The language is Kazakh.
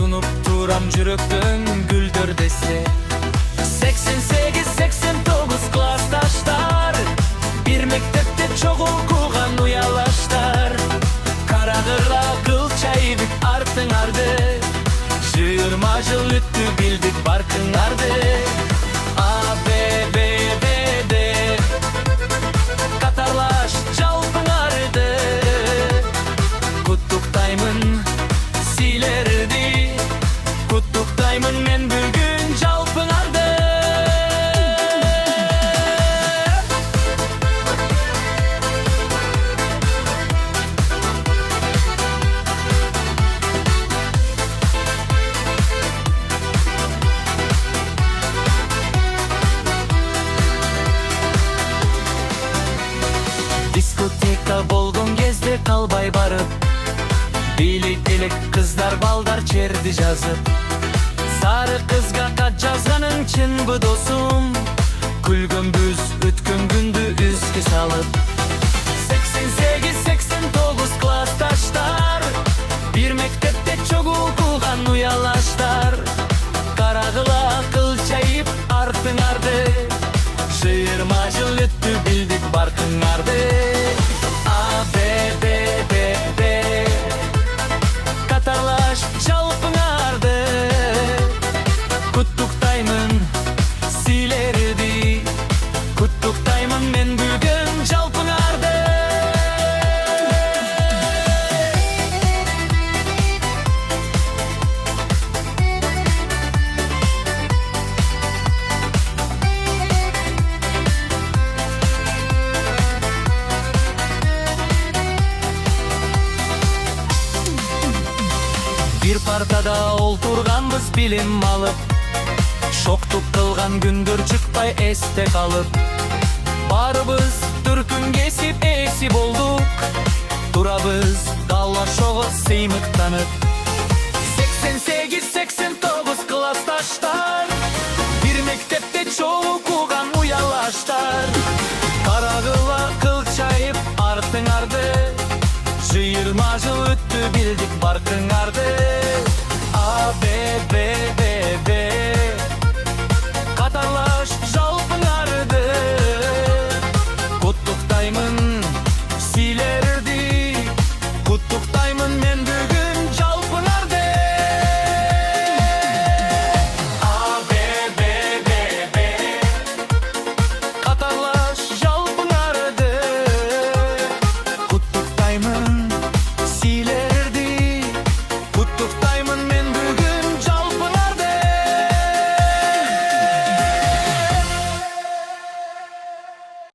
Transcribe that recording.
sunup turam жүрөктөн gülдөр dese. 88-89 klastaşlar, bir mektepte çok okugan uyalaşlar. Karagırla kıl çayıp artыңарды, 20 жыл өттү билдик баркыңарды. A, B, B, B, D Катарлаш жалпыңарды, куттуктаймын силерди, куттуктаймын мен бүгүн жалпыңарды. Diskoteka болгон кезде калбай барып, бийлейт элек кыздар балдар черди жазып. Сары кызга кат жазганың чынбы досум, күлгөнбүз өткөн күндү үзгө салып. 88-89 классташтар, bir мектепте çok окуган уялаштар. Карагыла кыл чайып артыңарды, 20 жыл өттү билдик баркыңарды. A, B, B, B, B Катарлаш жалпыңарды, куттуктаймын силерди, куттуктаймын мен бүгүн жалпыңарды. Bir партада олтурганбыз билим алып, шоктук кылган күндөр чыкпай эсте калып. Барыбыз түркүн кесип эси болдук, турабыз галашого сыймыктанып. 88-89 классташтар, bir мектепте çok окуган уялаштар. Карагыла кыл чайып артыңарды, 20 жыл өттү билдик баркыңарды. A, B, B,